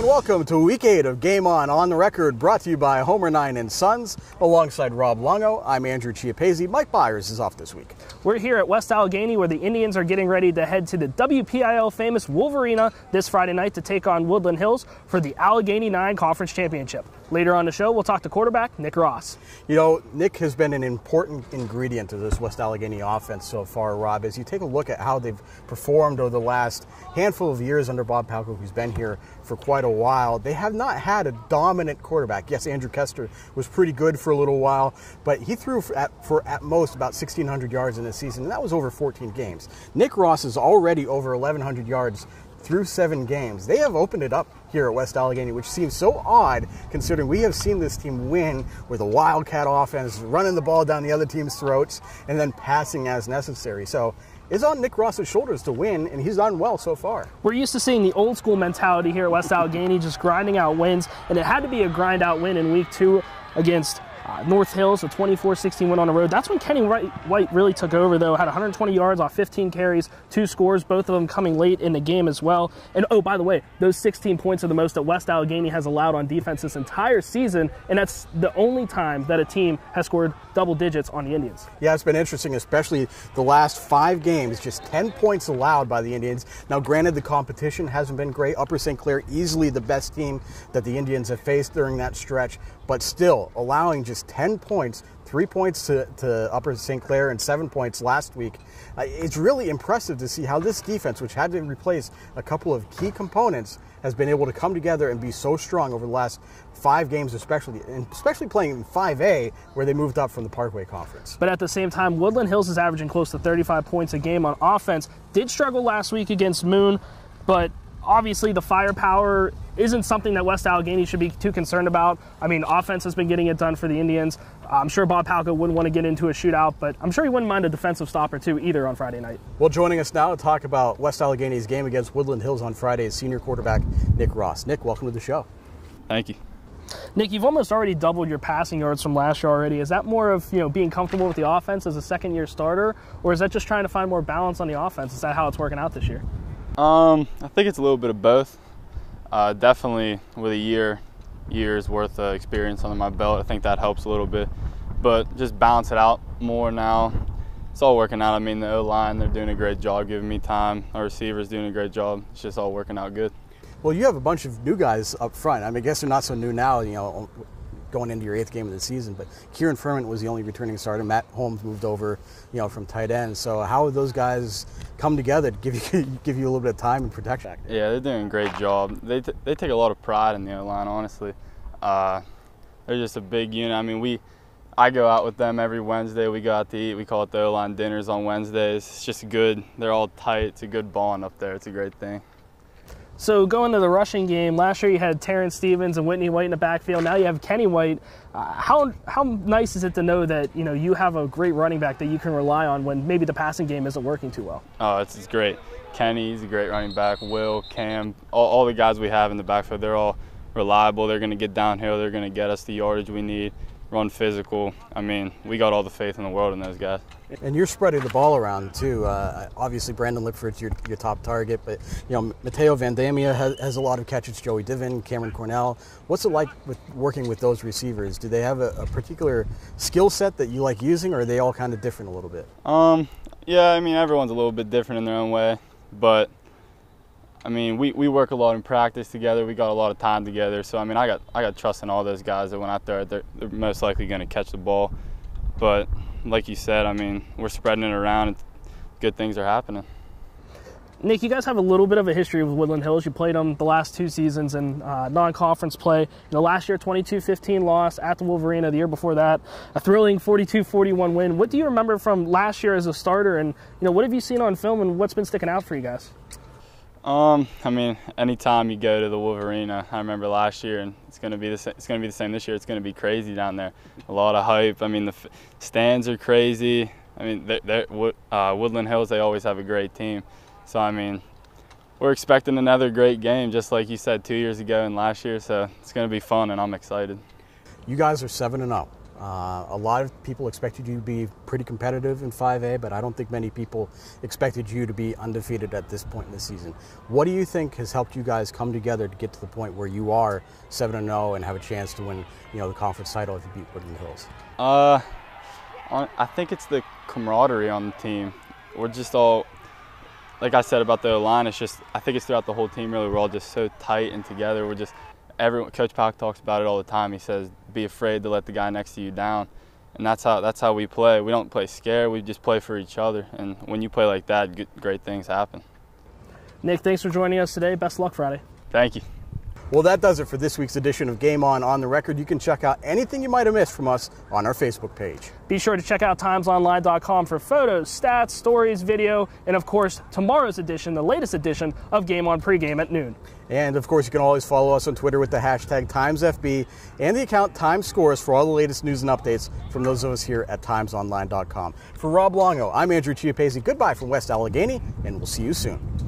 welcome to Week 8 of Game On the Record, brought to you by Homer 9 and Sons. Alongside Rob Longo, I'm Andrew Chiappazzi. Mike Byers is off this week. We're here at West Allegheny, where the Indians are getting ready to head to the WPIL famous Wolverina this Friday night to take on Woodland Hills for the Allegheny Nine Conference Championship. Later on the show, we'll talk to quarterback Nick Ross. You know, Nick has been an important ingredient to this West Allegheny offense so far, Rob. As you take a look at how they've performed over the last handful of years under Bob Palko, who's been here for quite a while, they have not had a dominant quarterback. Yes, Andrew Kester was pretty good for a little while, but he threw for at most about 1,600 yards in this season, and that was over 14 games. Nick Ross is already over 1,100 yards through 7 games. They have opened it up here at West Allegheny, which seems so odd considering we have seen this team win with a wildcat offense, running the ball down the other team's throats, and then passing as necessary. So it's on Nick Ross's shoulders to win, and he's done well so far. We're used to seeing the old school mentality here at West Allegheny, just grinding out wins, and it had to be a grind out win in week 2 against North Hills, a 24-16 win on the road. That's when Kenny White really took over, though. Had 120 yards off 15 carries, 2 scores, both of them coming late in the game as well. And oh, by the way, those 16 points are the most that West Allegheny has allowed on defense this entire season, and that's the only time that a team has scored double digits on the Indians. Yeah, it's been interesting, especially the last 5 games, just 10 points allowed by the Indians. Now, granted, the competition hasn't been great. Upper St. Clair, easily the best team that the Indians have faced during that stretch, but still allowing just 10 points, 3 points to Upper St. Clair and 7 points last week. It's really impressive to see how this defense, which had to replace a couple of key components, has been able to come together and be so strong over the last 5 games, especially playing in 5A, where they moved up from the Parkway Conference. But at the same time, Woodland Hills is averaging close to 35 points a game on offense. Did struggle last week against Moon, but obviously the firepower isn't something that West Allegheny should be too concerned about. I mean, offense has been getting it done for the Indians. I'm sure Bob Palko wouldn't want to get into a shootout, but I'm sure he wouldn't mind a defensive stop or two either on Friday night. Well, joining us now to talk about West Allegheny's game against Woodland Hills on Friday is senior quarterback Nick Ross. Nick, welcome to the show. Thank you. Nick, you've almost already doubled your passing yards from last year already. Is that more of, being comfortable with the offense as a second-year starter, or is that just trying to find more balance on the offense? Is that how it's working out this year? I think it's a little bit of both. Definitely with a year's worth of experience under my belt, I think that helps a little bit. But just balance it out more now. It's all working out. I mean, the O-line, they're doing a great job giving me time. Our receivers doing a great job. It's just all working out good. Well, you have a bunch of new guys up front. I mean, I guess they're not so new now, going into your 8th game of the season, but Kieran Furman was the only returning starter. Matt Holmes moved over, from tight end. So how have those guys come together to give you a little bit of time and protection? Yeah, they're doing a great job. They take a lot of pride in the O-line, honestly. They're just a big unit. I mean, I go out with them every Wednesday. We go out to eat. We call it the O-line dinners on Wednesdays. It's just good. They're all tight. It's a good bond up there. It's a great thing. So going to the rushing game, last year you had Terrence Stevens and Whitney White in the backfield. Now you have Kenny White. How nice is it to know that you have a great running back that you can rely on when maybe the passing game isn't working too well? Oh, it's great. Kenny's a great running back. Will, Cam, all the guys we have in the backfield, they're all reliable. They're going to get downhill. They're going to get us the yardage we need, run physical. I mean, we got all the faith in the world in those guys. And you're spreading the ball around, too. Obviously, Brandon Lipford's your top target, but, Mateo Vandamia has a lot of catches, Joey Divin, Cameron Cornell. What's it like with working with those receivers? Do they have a particular skill set that you like using, or are they all kind of different a little bit? Yeah, I mean, everyone's a little bit different in their own way, but I mean, we work a lot in practice together. We got a lot of time together. So, I mean, I got trust in all those guys that when I throw it, they're most likely going to catch the ball. But like you said, I mean, we're spreading it around and good things are happening. Nick, you guys have a little bit of a history with Woodland Hills. You played them the last 2 seasons in non-conference play. Last year, 22-15 loss at the Wolverina. The year before that, a thrilling 42-41 win. What do you remember from last year as a starter? And, what have you seen on film and what's been sticking out for you guys? I mean, anytime you go to the Wolverina, I remember last year, and it's going to be the same this year. It's going to be crazy down there. A lot of hype. I mean, the stands are crazy. I mean, Woodland Hills, they always have a great team. So, I mean, we're expecting another great game, just like you said 2 years ago and last year. So it's going to be fun, and I'm excited. You guys are 7-0. A lot of people expected you to be pretty competitive in 5A, but I don't think many people expected you to be undefeated at this point in the season. What do you think has helped you guys come together to get to the point where you are 7-0 and have a chance to win, the conference title if you beat Woodland Hills? I think it's the camaraderie on the team. We're just all, like I said about the O-line, it's just, I think it's throughout the whole team really. We're all just so tight and together. We're just, everyone, Coach Pack talks about it all the time. He says, be afraid to let the guy next to you down. And that's how we play. We don't play scared, we just play for each other. And when you play like that, great things happen. Nick, thanks for joining us today. Best of luck Friday. Thank you. Well, that does it for this week's edition of Game On the Record. You can check out anything you might have missed from us on our Facebook page. Be sure to check out timesonline.com for photos, stats, stories, video, and of course, tomorrow's edition, the latest edition of Game On pregame at noon. And of course, you can always follow us on Twitter with the hashtag TimesFB and the account TimesScores for all the latest news and updates from those of us here at timesonline.com. For Rob Longo, I'm Andrew Chiappazzi. Goodbye from West Allegheny, and we'll see you soon.